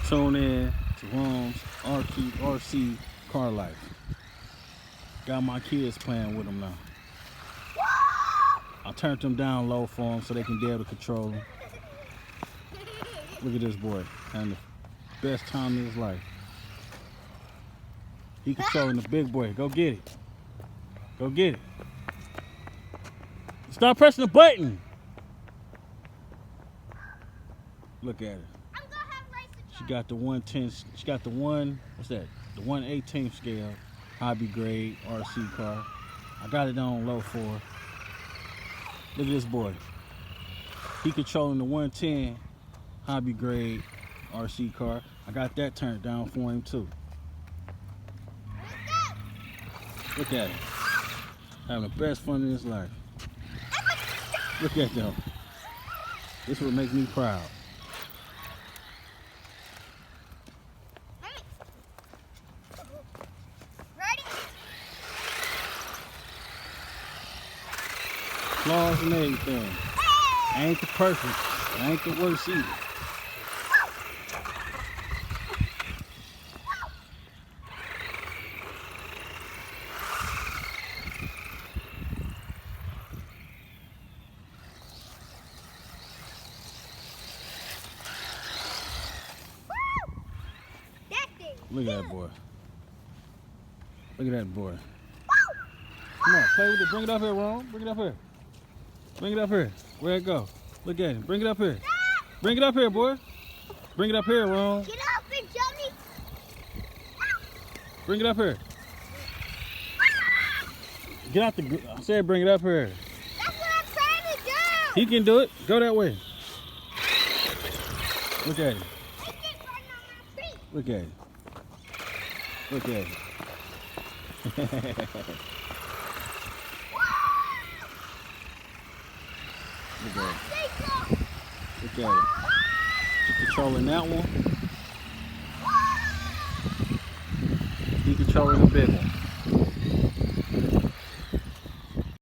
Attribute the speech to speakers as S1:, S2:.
S1: Tune in to Ron's RC Car Life. Got my kids playing with them now. I turned them down low for them so they can be able to control them. Look at this boy having the best time of his life. He controlling the big boy. Go get it. Go get it. Stop pressing the button. Look at her. She got the 110. She got the what's that? The 1/18 scale hobby grade RC car. I got it on low for her. Look at this boy. He controlling the 110 hobby grade RC car. I got that turned down for him too. Look at him. Having the best fun in his life. Look at them. This is what makes me proud. Flaws and everything. Ain't the perfect. Ain't the worst either. Look at that boy. Look at that boy. Come on, play with it. Bring it up here, Ron. Bring it up here. Bring it up here. Where'd it go? Look at him. Bring it up here. Bring it up here, boy. Bring it up here, Ron.
S2: Get up here, Johnny.
S1: Bring it up here. Get out the... I said bring it up here.
S2: That's what I'm trying to do.
S1: He can do it. Go that way. Look at him. Look at him. Look at him. Look at it. Look at it. She's controlling that one. He controlling the big one.